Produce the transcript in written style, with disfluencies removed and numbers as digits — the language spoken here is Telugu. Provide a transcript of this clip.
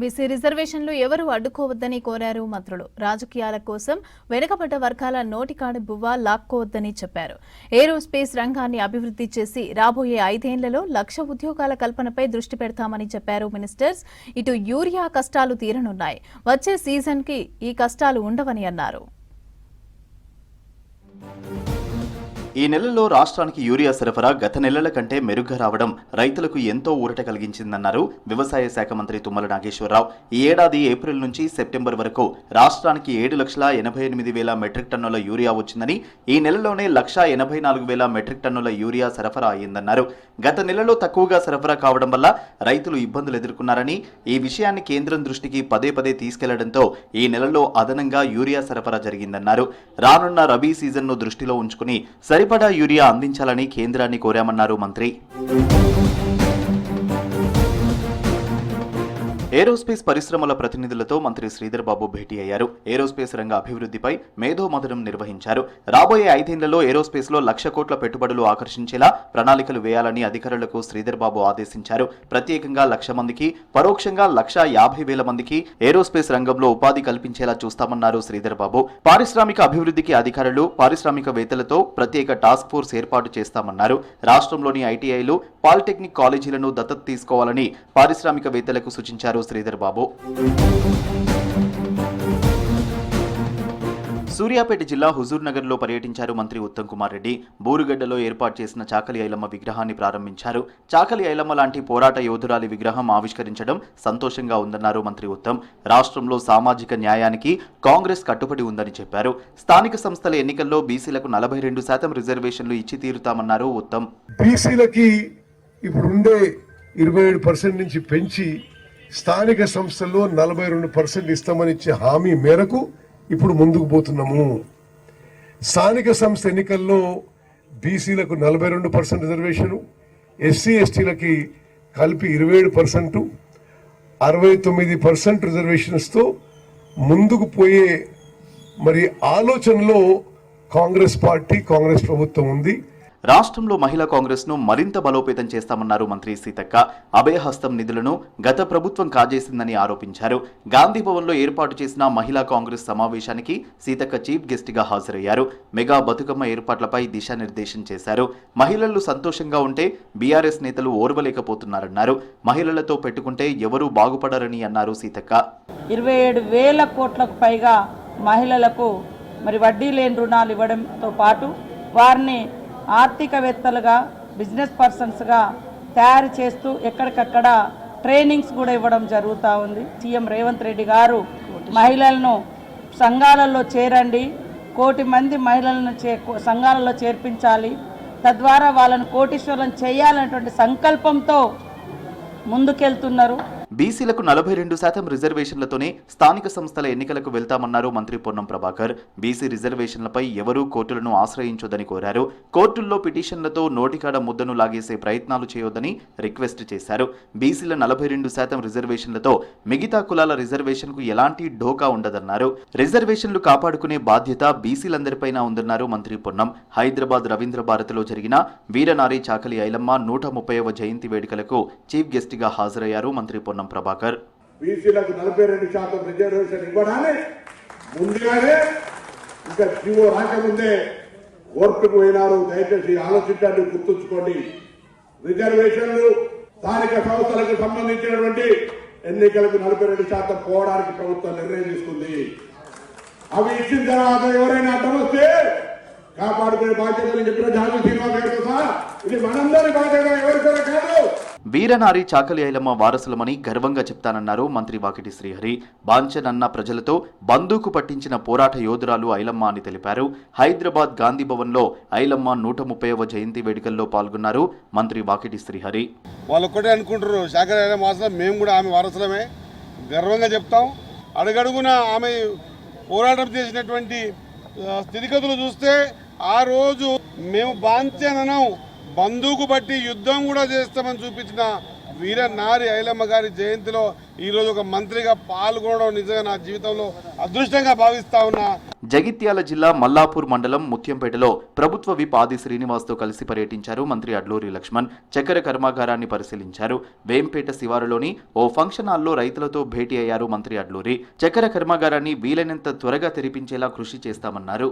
బీసీ రిజర్వేషన్లు ఎవరు అడ్డుకోవద్దని కోరారు మంత్రులు. రాజకీయాల కోసం వెనుకబడ్డ వర్గాల నోటికాడి బువ్వ లాక్కోవద్దని చెప్పారు. ఏరోస్పేస్ రంగాన్ని అభివృద్ధి చేసి రాబోయే 5 ఏళ్లలో 1,00,000 ఉద్యోగాల కల్పనపై దృష్టి పెడతామని చెప్పారు మినిస్టర్స్. ఇటు యూరియా కష్టాలు తీరనున్నాయి. వచ్చే సీజన్ కి ఈ కష్టాలు ఉండవని అన్నారు. ఈ నెలలో రాష్ట్రానికి యూరియా సరఫరా గత నెలల కంటే మెరుగ్గా రావడం రైతులకు ఎంతో ఊరట కలిగించిందన్నారు వ్యవసాయ శాఖ మంత్రి తుమ్మల నాగేశ్వరరావు. ఈ ఏడాది ఏప్రిల్ నుంచి సెప్టెంబర్ వరకు రాష్ట్రానికి 7,88,000 మెట్రిక్ టన్నుల యూరియా వచ్చిందని, ఈ నెలలోనే 1,84,000 మెట్రిక్ టన్నుల యూరియా సరఫరా అయ్యిందన్నారు. గత నెలలో తక్కువగా సరఫరా కావడం వల్ల రైతులు ఇబ్బందులు ఎదుర్కొన్నారని, ఈ విషయాన్ని కేంద్రం దృష్టికి పదే పదే తీసుకెళ్లడంతో ఈ నెలలో అదనంగా యూరియా సరఫరా జరిగిందన్నారు. రానున్న రబీ సీజన్ను దృష్టిలో ఉంచుకుని సరిపడా యూరియా అందించాలని కేంద్రాన్ని కోరామన్నారు మంత్రి. ఏరోస్పేస్ పరిశ్రమల ప్రతినిధులతో మంత్రి శ్రీధర్ బాబు భేటీ అయ్యారు. ఏరోస్పేస్ రంగ అభివృద్ధిపై మేధోమథనం నిర్వహించారు. రాబోయే 5 ఏళ్లలో ఏరోస్పేస్ లో 1,00,000 కోట్ల పెట్టుబడులు ఆకర్షించేలా ప్రణాళికలు వేయాలని అధికారులకు శ్రీధర్ బాబు ఆదేశించారు. ప్రత్యేకంగా 1,00,000 మందికి, పరోక్షంగా 1,50,000 మందికి ఏరోస్పేస్ రంగంలో ఉపాధి కల్పించేలా చూస్తామన్నారు శ్రీధర్ బాబు. పారిశ్రామిక అభివృద్ధికి అధికారులు, పారిశ్రామికవేత్తలతో ప్రత్యేక టాస్క్ ఫోర్స్ ఏర్పాటు చేస్తామన్నారు. రాష్ట్రంలోని ఐటీఐలు, పాలిటెక్నిక్ కాలేజీలను దత్తత తీసుకోవాలని పారిశ్రామికవేత్తలకు సూచించారు శ్రీధర్ బాబు. సూర్యాపేట జిల్లా హుజూర్ నగర్ లో పర్యటించారు మంత్రి ఉత్తమ్ కుమార్ రెడ్డి. బూరుగడ్డలో ఏర్పాటు చేసిన చాకలి ఐలమ్మ విగ్రహాన్ని ప్రారంభించారు. చాకలి ఐలమ్మ లాంటి పోరాట యోధురాలి విగ్రహం ఆవిష్కరించడం సంతోషంగా ఉందన్నారు మంత్రి ఉత్తమ్. రాష్ట్రంలో సామాజిక న్యాయానికి కాంగ్రెస్ కట్టుబడి ఉందని చెప్పారు. స్థానిక సంస్థల ఎన్నికల్లో బీసీలకు 42% రిజర్వేషన్లు ఇచ్చి తీరుతామన్నారు ఉత్తమ్. బీసీలకి ఇప్పుడుండే 27% నుంచి పెంచి స్థానిక సంస్థల్లో 42% ఇస్తామని ఇచ్చే హామీ మేరకు ఇప్పుడు ముందుకు పోతున్నాము. స్థానిక సంస్థ ఎన్నికల్లో బీసీలకు 42% రిజర్వేషను, ఎస్సీ ఎస్టీలకి కలిపి 27%, 69% రిజర్వేషన్స్తో ముందుకు పోయే మరి ఆలోచనలో కాంగ్రెస్ పార్టీ, కాంగ్రెస్ ప్రభుత్వం ఉంది. రాష్ట్రంలో మహిళా కాంగ్రెస్ ను మరింత బలోపేతం చేస్తామన్నారు మంత్రి సీతక్క. అభయహస్తం నిధులను గత ప్రభుత్వం కాజేసిందని ఆరోపించారు. గాంధీ భవన్ లో ఏర్పాటు చేసిన మహిళా కాంగ్రెస్ సమావేశానికి సీతక్క చీఫ్ గెస్ట్ గా హాజరయ్యారు. మెగా బతుకమ్మ ఏర్పాట్లపై దిశానిర్దేశం చేశారు. మహిళలు సంతోషంగా ఉంటే బీఆర్ఎస్ నేతలు ఓర్వలేకపోతున్నారన్నారు. మహిళలతో పెట్టుకుంటే ఎవరూ బాగుపడరని అన్నారు సీతక్క. 27,000 కోట్లకు పైగా మహిళలకు మరి వడ్డీ లేని రుణాలు ఇవ్వడంతో పాటు వారిని ఆర్థికవేత్తలుగా, బిజినెస్ పర్సన్స్గా తయారు చేస్తూ ఎక్కడికక్కడ ట్రైనింగ్స్ కూడా ఇవ్వడం జరుగుతూ ఉంది. సీఎం రేవంత్ రెడ్డి గారు మహిళలను సంఘాలలో చేరండి, 1 కోటి మంది మహిళలను సంఘాలలో చేర్పించాలి, తద్వారా వాళ్ళను కోటీశ్వరులను చేయాలనేటువంటి సంకల్పంతో ముందుకెళ్తున్నారు. బీసీలకు 42% రిజర్వేషన్లతోనే స్థానిక సంస్థల ఎన్నికలకు వెళ్తామన్నారు మంత్రి పొన్నం ప్రభాకర్. బీసీ రిజర్వేషన్లపై ఎవరూ కోర్టులను ఆశ్రయించొద్దని కోరారు. కోర్టుల్లో పిటిషన్లతో నోటికాడ ముద్దను లాగేసే ప్రయత్నాలు చేయొద్దని రిక్వెస్ట్ చేశారు. బీసీల 42% రిజర్వేషన్లతో మిగతా కులాల రిజర్వేషన్కు ఎలాంటి ఢోకా ఉండదన్నారు. రిజర్వేషన్లు కాపాడుకునే బాధ్యత బీసీలందరిపైన ఉందన్నారు మంత్రి పొన్నం. హైదరాబాద్ రవీంద్ర భారతిలో జరిగిన వీరనారి చాకలి ఐలమ్మ 130వ జయంతి వేడుకలకు చీఫ్ గెస్ట్ గా హాజరయ్యారు మంత్రి పొన్నం ప్రభాకర్. బీసీలకు 42% రిజర్వేషన్ ఇవ్వడాన్ని ముందుగానే ఇంకా జీవో రాకముందే కోర్టుకు పోయినారు. దయచేసి ఆలోచించండి, గుర్తుంచుకోండి. రిజర్వేషన్లు స్థానిక సంస్థలకు సంబంధించినటువంటి ఎన్నికలకు 42% పోవడానికి ప్రభుత్వం నిర్ణయం తీసుకుంది. అవి ఇచ్చిన తర్వాత ఎవరైనా అడ్డం వస్తే కాపాడుకునే బాధ్యతలు చెప్పిన జాతీయ సినిమా పేరుతో సహా ఇది మనందరి బాధ్యత, ఎవరికైనా కాదు. వీరనారి చాకలి ఐలమ్మ వారసులమని గర్వంగా చెప్తానన్నారు మంత్రి వాకిటి శ్రీహరి. బాంచనన్న ప్రజలతో బందూకు పట్టించిన పోరాట యోధురాలు ఐలమ్మ అని తెలిపారు. హైదరాబాద్ గాంధీ భవన్ లో ఐలమ్మ 130వ జయంతి వేడుకల్లో పాల్గొన్నారు మంత్రి వాకిటి శ్రీహరి. వాళ్ళు ఒక్కటే అనుకుంటారు, చాకలి ఐలమ్మ వారసులం, మేము కూడా ఆమె వారసులమే, గర్వంగా చెప్తాం. అడుగడుగున ఆమె పోరాటం చేసినటువంటి స్థితిగతులు చూస్తే ఆ రోజు మేము బాంచననం బందూకు బట్టి యుద్ధం కూడా చేస్తామని చూపించిన వీరనారి ఐలమ్మ గారి జయంతిలో ఈరోజు ఒక మంత్రిగా పాల్గొనడం నిజంగా నా జీవితంలో అదృష్టంగా భావిస్తా ఉన్నా. జగిత్యాల జిల్లా మల్లాపూర్ మండలం ముత్యంపేటలో ప్రభుత్వ విప్ ఆది శ్రీనివాస్తో కలిసి పర్యటించారు మంత్రి అడ్లూరి లక్ష్మణ్. చక్కెర కర్మాగారాన్ని పరిశీలించారు. వేంపేట శివారులోని ఓ ఫంక్షన్ హాల్లో రైతులతో భేటీ అయ్యారు మంత్రి అడ్లూరి. చక్కెర కర్మాగారాన్ని వీలైనంత త్వరగా తెరిపించేలా కృషి చేస్తామన్నారు.